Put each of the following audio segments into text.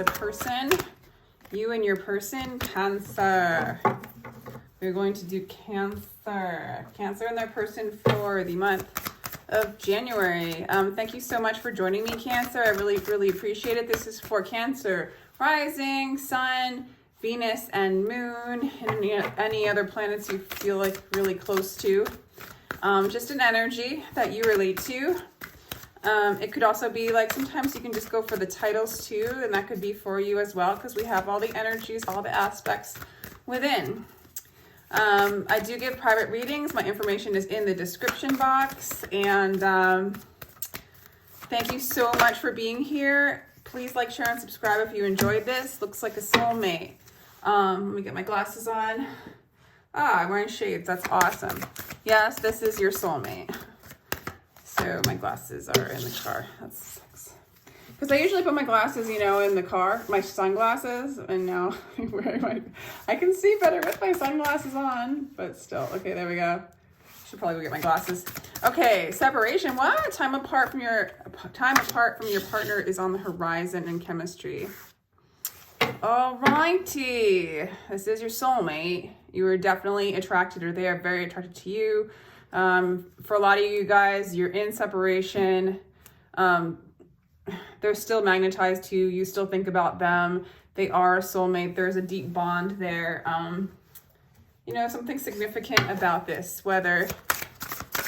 the person, you and your person, Cancer. We're going to do Cancer. Cancer and their person for the month of January. Thank you so much for joining me, Cancer. I really, really appreciate it. This is for Cancer, rising, sun, Venus, and moon, and any other planets you feel like really close to. Just an energy that you relate to. It could also be like, sometimes you can just go for the titles too, and that could be for you as well, because we have all the energies, all the aspects within. I do give private readings. My information is in the description box. And thank you so much for being here. Please like, share, and subscribe if you enjoyed this. Looks like a soulmate. Let me get my glasses on. I'm wearing shades. That's awesome. Yes, this is your soulmate. So my glasses are in the car. That sucks. Because I usually put my glasses, you know, in the car, my sunglasses, and now I can see better with my sunglasses on, but still. Okay, there we go. Should probably go get my glasses. Okay, separation. What? Time apart from your partner is on the horizon in chemistry. Alrighty. This is your soulmate. You are definitely attracted, or they are very attracted to you. For a lot of you guys, you're in separation. They're still magnetized to you. You still think about them. They are a soulmate. There's a deep bond there. You know, something significant about this, whether,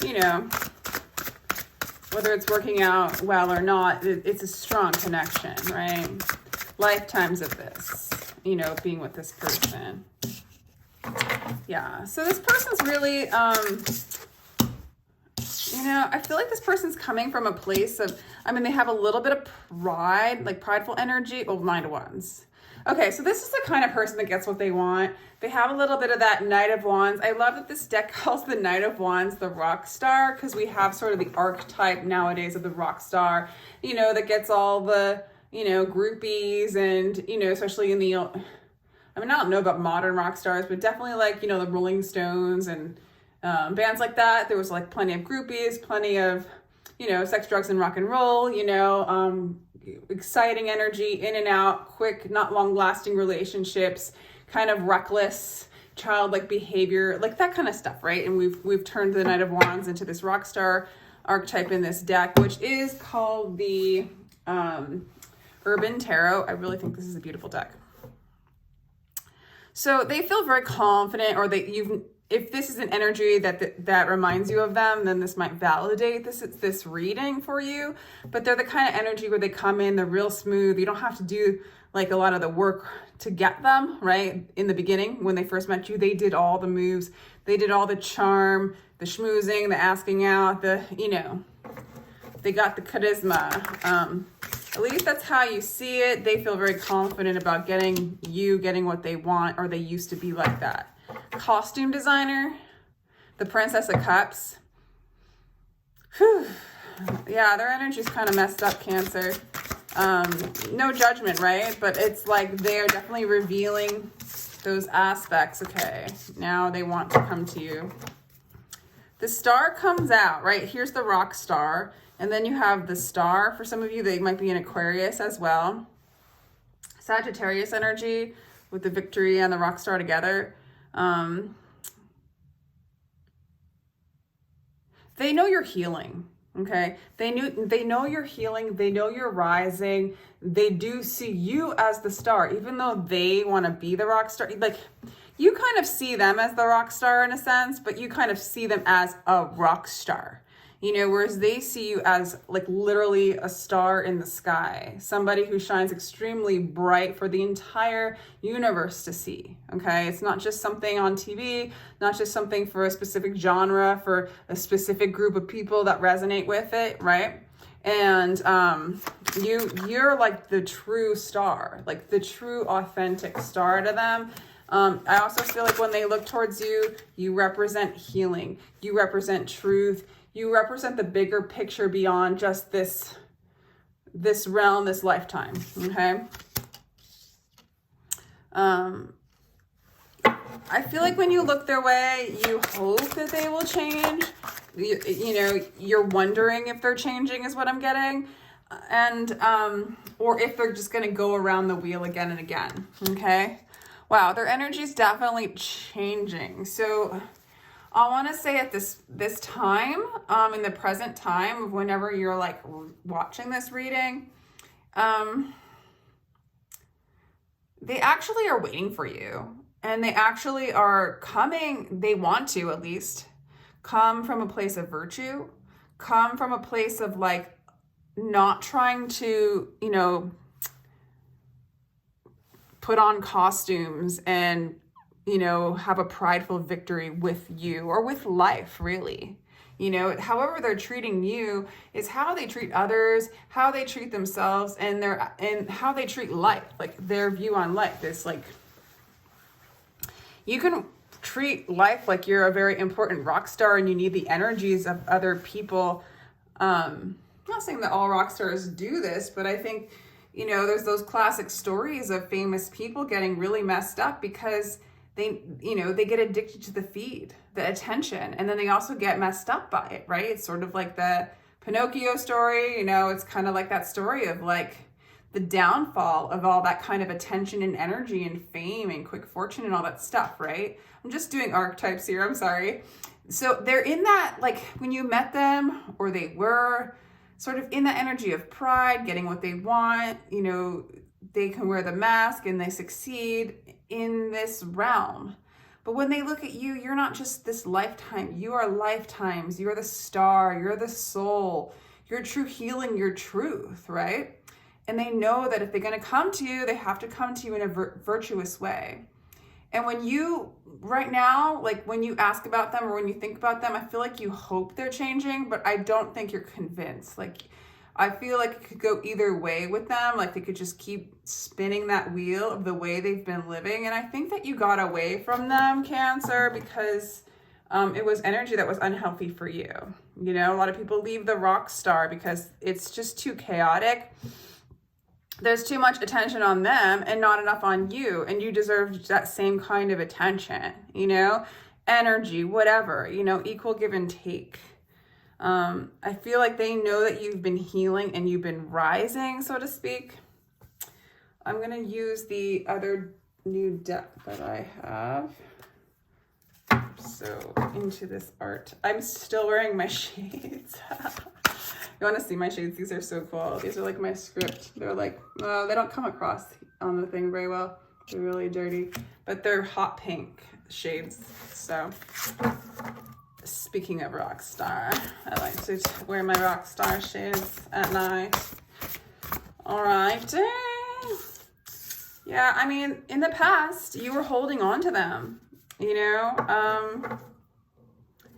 you know, whether it's working out well or not, it's a strong connection, right? Lifetimes of this, you know, being with this person. Yeah. So this person's really, you know, I feel like this person's coming from a place of, I mean, they have a little bit of pride, like prideful energy. Oh, 9 of Wands. Okay, so this is the kind of person that gets what they want. They have a little bit of that Knight of Wands. I love that this deck calls the Knight of Wands the rock star, because we have sort of the archetype nowadays of the rock star, you know, that gets all the, you know, groupies and, you know, especially in the, I mean, I don't know about modern rock stars, but definitely like, you know, the Rolling Stones and bands like that. There was like plenty of groupies, plenty of, you know, sex, drugs, and rock and roll, you know, exciting energy, in and out, quick, not long lasting relationships, kind of reckless, childlike behavior, like that kind of stuff, right? And we've turned the Knight of Wands into this rock star archetype in this deck, which is called the Urban Tarot. I really think this is a beautiful deck. So they feel very confident, or if this is an energy that reminds you of them, then this might validate this reading for you. But they're the kind of energy where they come in, they're real smooth. You don't have to do like a lot of the work to get them, right? In the beginning, when they first met you, they did all the moves. They did all the charm, the schmoozing, the asking out, the, you know, they got the charisma. At least that's how you see it. They feel very confident about getting what they want, or they used to be like that. Costume designer, the Princess of Cups. Whew. Yeah, their energy's kind of messed up, Cancer. No judgment, right? But it's like they're definitely revealing those aspects. Okay, now they want to come to you. The star comes out, right? Here's the rock star. And then you have the star. For some of you, they might be in Aquarius as well. Sagittarius energy with the victory and the rock star together. They know you're healing, okay? They know you're healing. They know you're rising. They do see you as the star, even though they want to be the rock star. Like, you kind of see them as the rock star in a sense, but you kind of see them as a rock star. You know, whereas they see you as like literally a star in the sky, somebody who shines extremely bright for the entire universe to see, okay? It's not just something on TV, not just something for a specific genre, for a specific group of people that resonate with it, right? And you're like the true star, like the true authentic star to them. I also feel like when they look towards you, you represent healing, you represent truth, you represent the bigger picture beyond just this realm, this lifetime, okay? I feel like when you look their way, you hope that they will change. You know, you're wondering if they're changing is what I'm getting. And, or if they're just going to go around the wheel again and again. Okay. Wow. Their energy is definitely changing. So I want to say at this time, in the present time, whenever you're like watching this reading, they actually are waiting for you, and they actually are coming. They want to, at least, come from a place of virtue, come from a place of like not trying to, you know, put on costumes and, you know, have a prideful victory with you or with life, really. You know, however they're treating you is how they treat others, how they treat themselves, and how they treat life, like their view on life is like, you can treat life like you're a very important rock star and you need the energies of other people. I'm not saying that all rock stars do this, but I think, you know, there's those classic stories of famous people getting really messed up because they, you know, they get addicted to the feed, the attention, and then they also get messed up by it, right? It's sort of like the Pinocchio story, you know, it's kind of like that story of like the downfall of all that kind of attention and energy and fame and quick fortune and all that stuff, right? I'm just doing archetypes here, I'm sorry. So they're in that, like when you met them, or they were sort of in that energy of pride, getting what they want, you know, they can wear the mask and they succeed in this realm. But when they look at you, you're not just this lifetime, you are lifetimes, you're the star, you're the soul, you're true healing, your truth, right? And they know that if they're going to come to you, they have to come to you in a virtuous way. And when you, right now, like when you ask about them or when you think about them, I feel like you hope they're changing, but I don't think you're convinced. Like, I feel like it could go either way with them. Like they could just keep spinning that wheel of the way they've been living. And I think that you got away from them, Cancer, because it was energy that was unhealthy for you. You know, a lot of people leave the rock star because it's just too chaotic. There's too much attention on them and not enough on you. And you deserve that same kind of attention, you know, energy, whatever, you know, equal give and take. I feel like they know that you've been healing and you've been rising, so to speak. I'm going to use the other new deck that I have. So into this art, I'm still wearing my shades. You want to see my shades? These are so cool. These are like my script. They're like, they don't come across on the thing very well. They're really dirty, but they're hot pink shades. So speaking of rock star, I like to wear my rock star shades at night. All right. Yeah, I mean, in the past, you were holding on to them, you know? I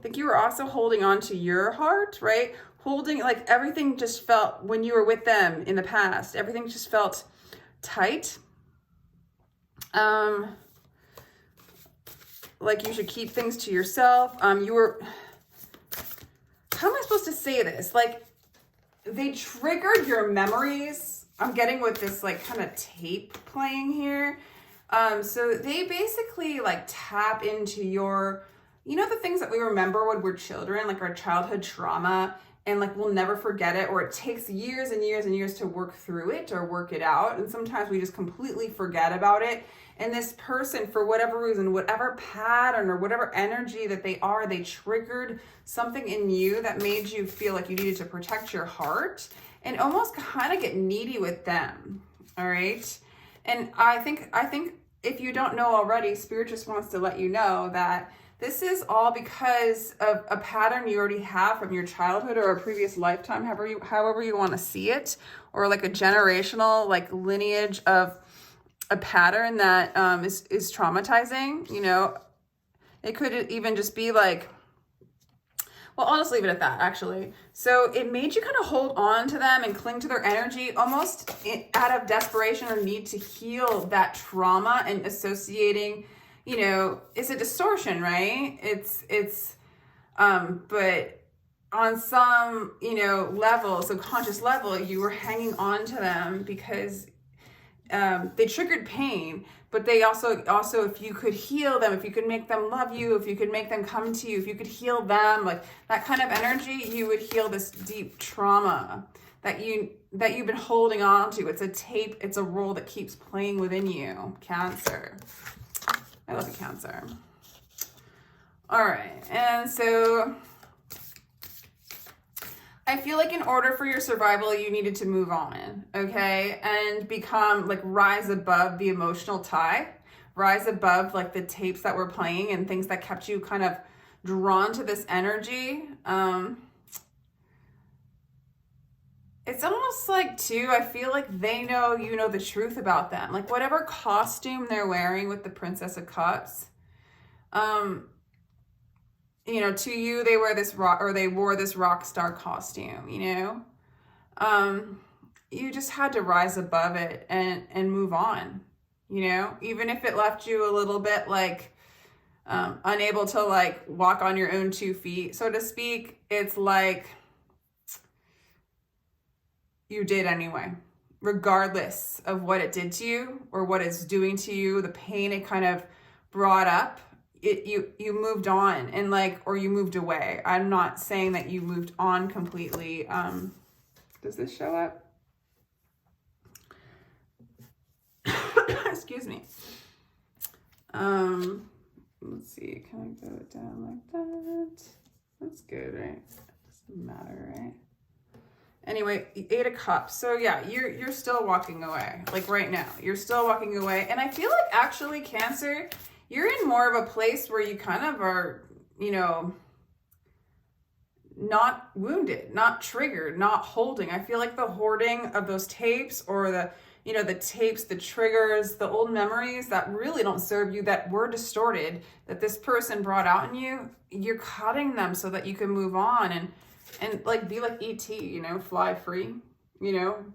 think you were also holding on to your heart, right? Holding, like everything just felt, when you were with them in the past, everything just felt tight. Like you should keep things to yourself. You were, how am I supposed to say this? Like they triggered your memories. I'm getting with this like kind of tape playing here. So they basically like tap into your, you know, the things that we remember when we're children, like our childhood trauma, and like we'll never forget it, or it takes years and years and years to work through it or work it out. And sometimes we just completely forget about it. And this person, for whatever reason, whatever pattern or whatever energy that they are, they triggered something in you that made you feel like you needed to protect your heart and almost kind of get needy with them. All right. And I think if you don't know already, Spirit just wants to let you know that this is all because of a pattern you already have from your childhood or a previous lifetime, however you want to see it, or like a generational like lineage of a pattern that is traumatizing. You know, it could even just be like, well, I'll just leave it at that, actually. So it made you kind of hold on to them and cling to their energy almost out of desperation or need to heal that trauma, and associating, you know, it's a distortion, right? But on some, you know, level, subconscious level, you were hanging on to them because they triggered pain, but they also, if you could heal them, if you could make them love you, if you could make them come to you, if you could heal them, like that kind of energy, you would heal this deep trauma that you've been holding on to. It's a tape, it's a role that keeps playing within you. Cancer. I love you, Cancer. All right, and so I feel like in order for your survival, you needed to move on, okay? And become, like, rise above the emotional tie, rise above, like, the tapes that were playing and things that kept you kind of drawn to this energy. It's almost like, too, I feel like they know you know the truth about them. Like, whatever costume they're wearing with the Princess of Cups, you know, to you, they wear this they wore this rock star costume, you know? You just had to rise above it and move on, you know? Even if it left you a little bit, like, unable to, like, walk on your own 2 feet, so to speak, it's like you did anyway, regardless of what it did to you or what it's doing to you, the pain it kind of brought up. You moved on, and, like, or you moved away. I'm not saying that you moved on completely. Does this show up? Excuse me. Let's see. Can I go down like that? That's good, right? Doesn't matter, right? Anyway, 8 of Cups. So yeah, you're still walking away. Like, right now, you're still walking away, and I feel like, actually, Cancer, you're in more of a place where you kind of are, you know, not wounded, not triggered, not holding. I feel like the hoarding of those tapes, or the, you know, the tapes, the triggers, the old memories that really don't serve you, that were distorted, that this person brought out in you, you're cutting them so that you can move on and like, be like E.T., you know, fly free, you know,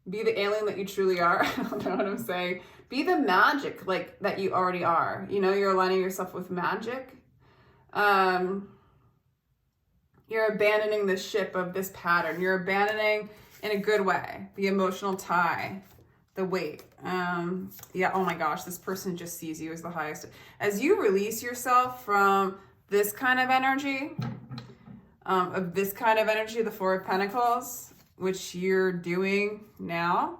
be the alien that you truly are. I don't know what I'm saying. Be the magic, like, that you already are. You know, you're aligning yourself with magic. You're abandoning the ship of this pattern. You're abandoning, in a good way, the emotional tie, the weight. Yeah, oh my gosh, this person just sees you as the highest. As you release yourself from this kind of energy, the Four of Pentacles, which you're doing now,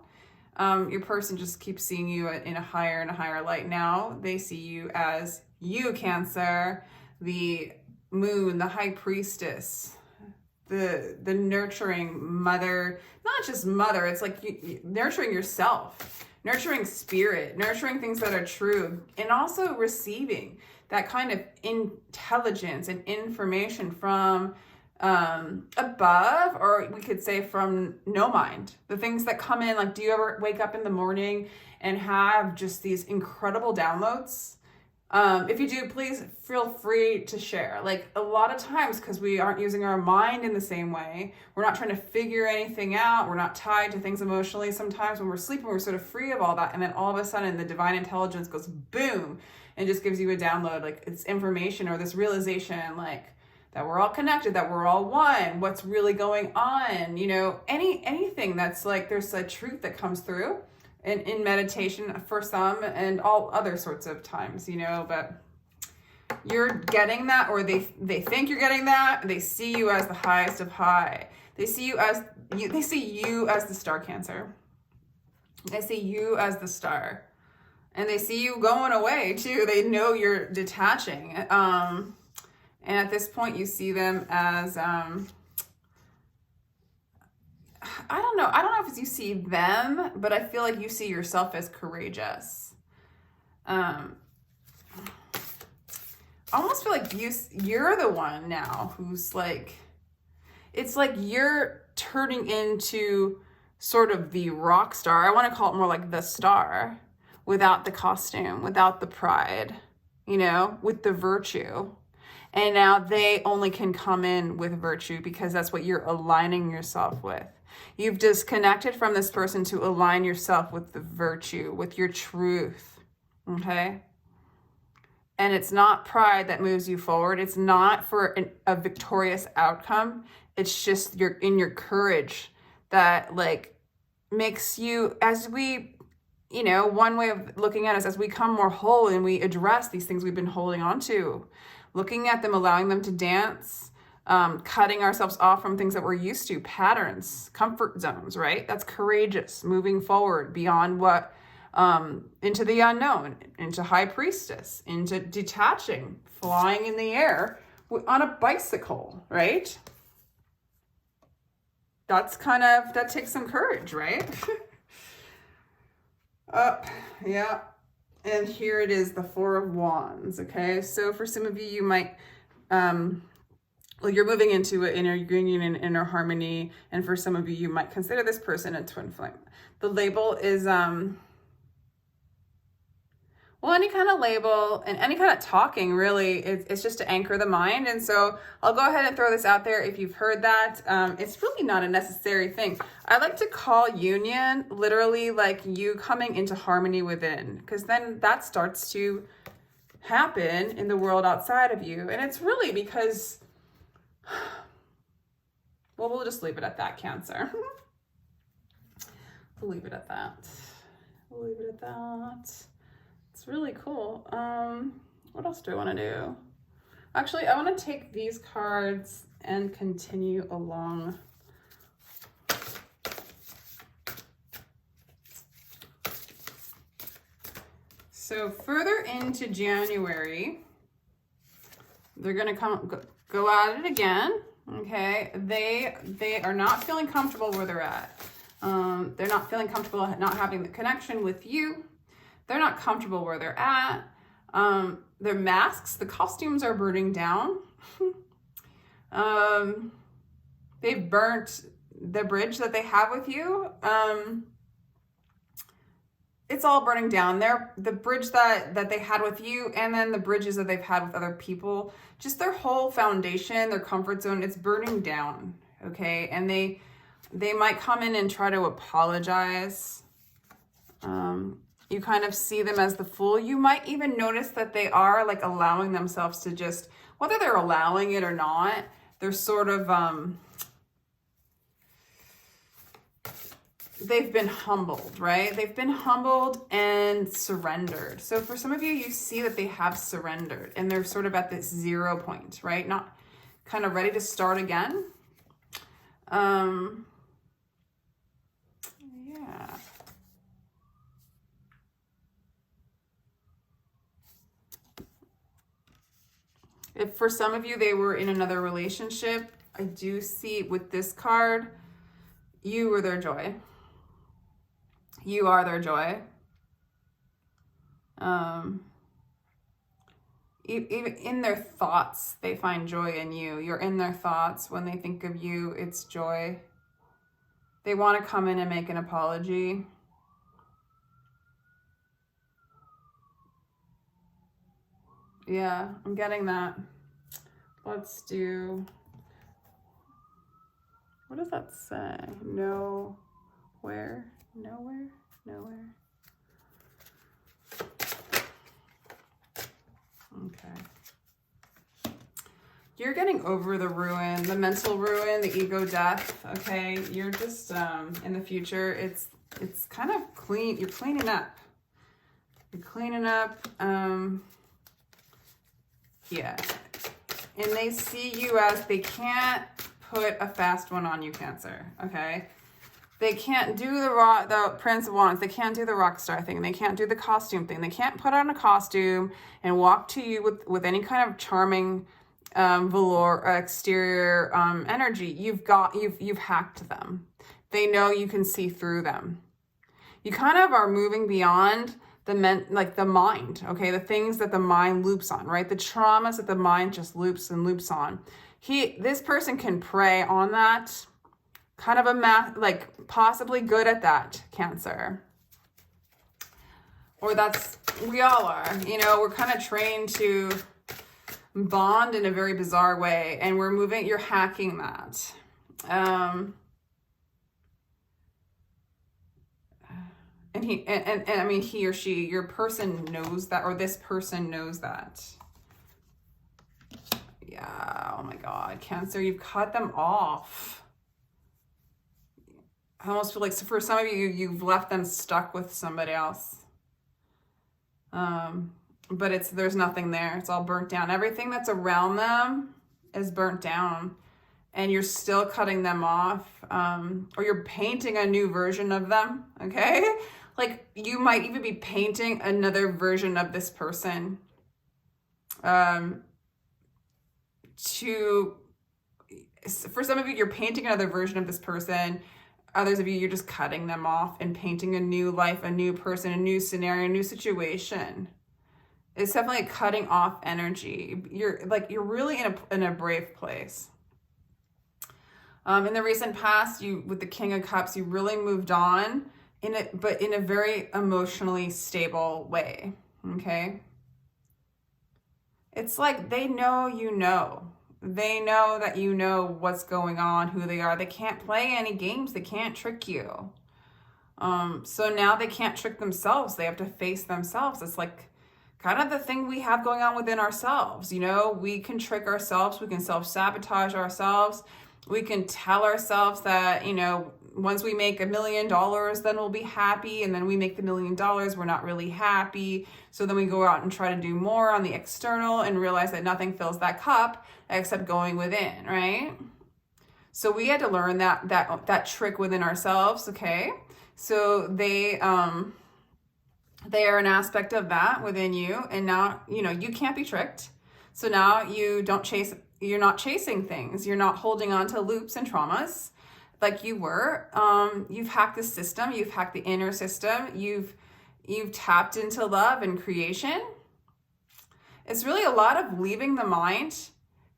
your person just keeps seeing you in a higher and a higher light. Now they see you as you, Cancer, the moon, the high priestess, the nurturing mother, not just mother, it's like you nurturing yourself, nurturing spirit, nurturing things that are true, and also receiving that kind of intelligence and information from above, or we could say from no mind. The things that come in, like, do you ever wake up in the morning and have just these incredible downloads? If you do, please feel free to share. Like, a lot of times, because we aren't using our mind in the same way, we're not trying to figure anything out, we're not tied to things emotionally. Sometimes when we're sleeping, we're sort of free of all that, and then all of a sudden the divine intelligence goes boom and just gives you a download, like, it's information or this realization, like, that we're all connected, that we're all one, what's really going on, you know, anything that's like, there's a truth that comes through in meditation for some, and all other sorts of times, you know, but you're getting that, or they think you're getting that. They see you as the highest of high. They see you as the star, Cancer. They see you as the star, and they see you going away too. They know you're detaching. And at this point, you see them as, I don't know if you see them, but I feel like you see yourself as courageous. I almost feel like you're the one now who's like, it's like you're turning into sort of the rock star. I want to call it more like the star, without the costume, without the pride, you know, with the virtue. And now they only can come in with virtue, because that's what you're aligning yourself with. You've disconnected from this person to align yourself with the virtue, with your truth, okay? And it's not pride that moves you forward. It's not for a victorious outcome. It's just your courage that, like, makes you, as we, you know, one way of looking at it is as we come more whole and we address these things we've been holding on to, looking at them, allowing them to dance, cutting ourselves off from things that we're used to, patterns, comfort zones, right? That's courageous, moving forward beyond what, into the unknown, into high priestess, into detaching, flying in the air on a bicycle, right? That's kind of, that takes some courage, right? Up, yeah. And here it is, the Four of Wands, okay? So for some of you, you might, well, you're moving into an inner union and inner harmony. And for some of you, you might consider this person a twin flame. The label is, well, any kind of label and any kind of talking, really, it's just to anchor the mind. And so I'll go ahead and throw this out there if you've heard that. It's really not a necessary thing. I like to call union literally like you coming into harmony within, because then that starts to happen in the world outside of you. And it's really because, well, we'll just leave it at that, Cancer. We'll leave it at that. We'll leave it at that. It's really cool. What else do I want to do? Actually, I want to take these cards and continue along. So further into January, they're going to go at it again. Okay. They are not feeling comfortable where they're at. They're not feeling comfortable not having the connection with you. They're not comfortable where they're at. Their masks, the costumes are burning down. They've burnt the bridge that they have with you. It's all burning down. The bridge that they had with you, and then the bridges that they've had with other people, just their whole foundation, their comfort zone, it's burning down. Okay. And they might come in and try to apologize. You kind of see them as the fool. You might even notice that they are like allowing themselves to just, whether they're allowing it or not, they're sort of, they've been humbled, right? They've been humbled and surrendered. So for some of you, you see that they have surrendered and they're sort of at this 0 point, right? Not kind of ready to start again. Yeah. If for some of you, they were in another relationship, I do see with this card, you were their joy. You are their joy. Even in their thoughts, they find joy in you. You're in their thoughts. When they think of you, it's joy. They want to come in and make an apology. Yeah, I'm getting that. Let's do, what does that say? Nowhere. Okay. You're getting over the ruin, the mental ruin, the ego death. Okay. You're just, in the future, it's kind of clean. You're cleaning up. Yeah. And they see you as they can't put a fast one on you, Cancer. Okay. They can't do the Prince of Wands. They can't do the rock star thing. They can't do the costume thing. They can't put on a costume and walk to you with any kind of charming velour exterior energy. You've hacked them. They know you can see through them. You kind of are moving beyond the mind, okay? The things that the mind loops on, right? The traumas that the mind just loops and loops on. This person can prey on that. Kind of possibly good at that, Cancer. Or we all are, we're kind of trained to bond in a very bizarre way, and you're hacking that. And I mean, he or she, your person knows that, or this person knows that. Yeah, oh my God, Cancer, you've cut them off. I almost feel like, so for some of you, you've left them stuck with somebody else. But there's nothing there. It's all burnt down. Everything that's around them is burnt down and you're still cutting them off, or you're painting a new version of them, okay? Like you might even be painting another version of this person for some of you, you're painting another version of this person. Others of you, you're just cutting them off and painting a new life, a new person, a new scenario, a new situation. It's definitely a cutting off energy. You're really in a brave place. In the recent past, with the King of Cups, you really moved on but in a very emotionally stable way. Okay. It's like they know you know. They know that you know what's going on, who they are. They can't play any games. They can't trick you. So now they can't trick themselves. They have to face themselves. It's like kind of the thing we have going on within ourselves. You know, we can trick ourselves. We can self-sabotage ourselves. We can tell ourselves that, you know, once we make $1 million, then we'll be happy. And then we make the $1 million, we're not really happy. So then we go out and try to do more on the external and realize that nothing fills that cup except going within, right? So we had to learn that trick within ourselves, okay? So they are an aspect of that within you. And now, you know, you can't be tricked. So now you're not chasing things. You're not holding on to loops and traumas like you were. You've hacked the system. You've hacked the inner system. You've tapped into love and creation. It's really a lot of leaving the mind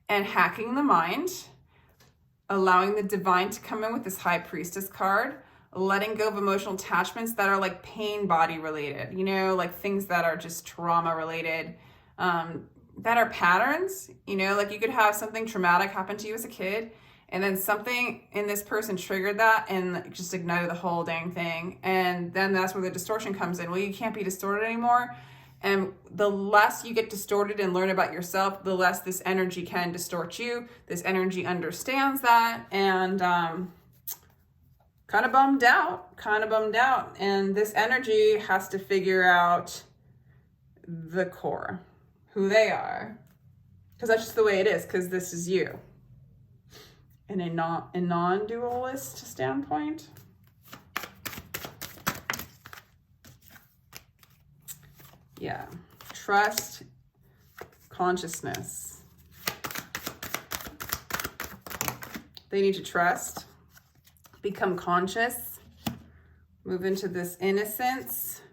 and hacking the mind, allowing the divine to come in with this High Priestess card, letting go of emotional attachments that are like pain body related, you know, like things that are just trauma related, that are patterns, you know, like you could have something traumatic happen to you as a kid, and then something in this person triggered that and just ignited the whole dang thing. And then that's where the distortion comes in. Well, you can't be distorted anymore. And the less you get distorted and learn about yourself, the less this energy can distort you. This energy understands that, and kind of bummed out. And this energy has to figure out the core, who they are, because that's just the way it is, because this is you. In a non-dualist standpoint. Yeah, trust, consciousness. They need to trust, become conscious, move into this innocence,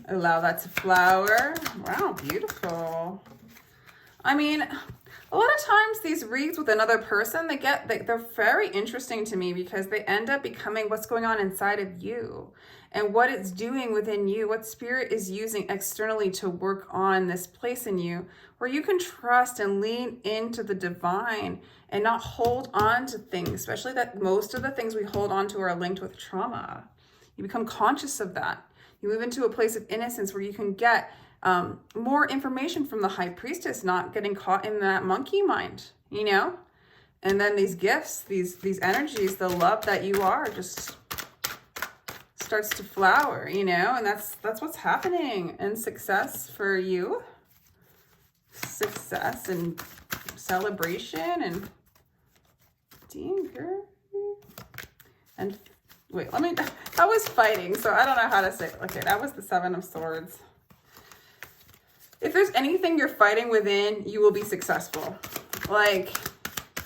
allow that to flower. Wow, beautiful. I mean, a lot of times these reads with another person, they're very interesting to me because they end up becoming what's going on inside of you and what it's doing within you, what spirit is using externally to work on this place in you where you can trust and lean into the divine and not hold on to things, especially that most of the things we hold on to are linked with trauma. You become conscious of that. You move into a place of innocence where you can get more information from the High Priestess, not getting caught in that monkey mind, you know? And then these gifts, these energies, the love that you are just starts to flower, you know? And that's what's happening. And success for you. Success and celebration and girl. And wait, that was fighting, so I don't know how to say it. Okay, that was the 7 of Swords. If there's anything you're fighting within, you will be successful. Like,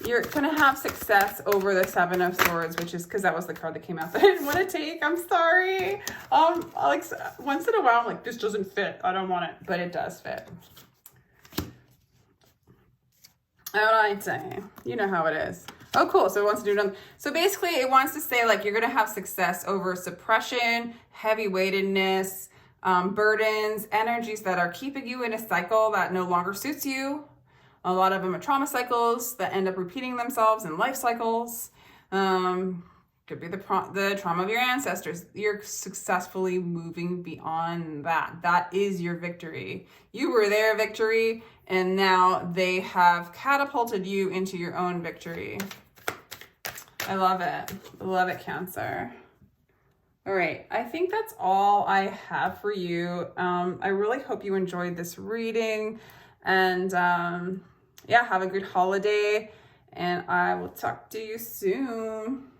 you're going to have success over the 7 of Swords, which is because that was the card that came out that I didn't want to take. I'm sorry. Like, once in a while, I'm like, this doesn't fit. I don't want it. But it does fit. What I'd say. You know how it is. Oh, cool. So it wants to do another. So basically, it wants to say, like, you're going to have success over suppression, heavy-weightedness, burdens, energies that are keeping you in a cycle that no longer suits you. A lot of them are trauma cycles that end up repeating themselves in life cycles. Could be the trauma of your ancestors. You're successfully moving beyond that. That is your victory. You were their victory, and now they have catapulted you into your own victory. I love it. I love it, Cancer. All right, I think that's all I have for you. I really hope you enjoyed this reading, and yeah, have a good holiday, and I will talk to you soon.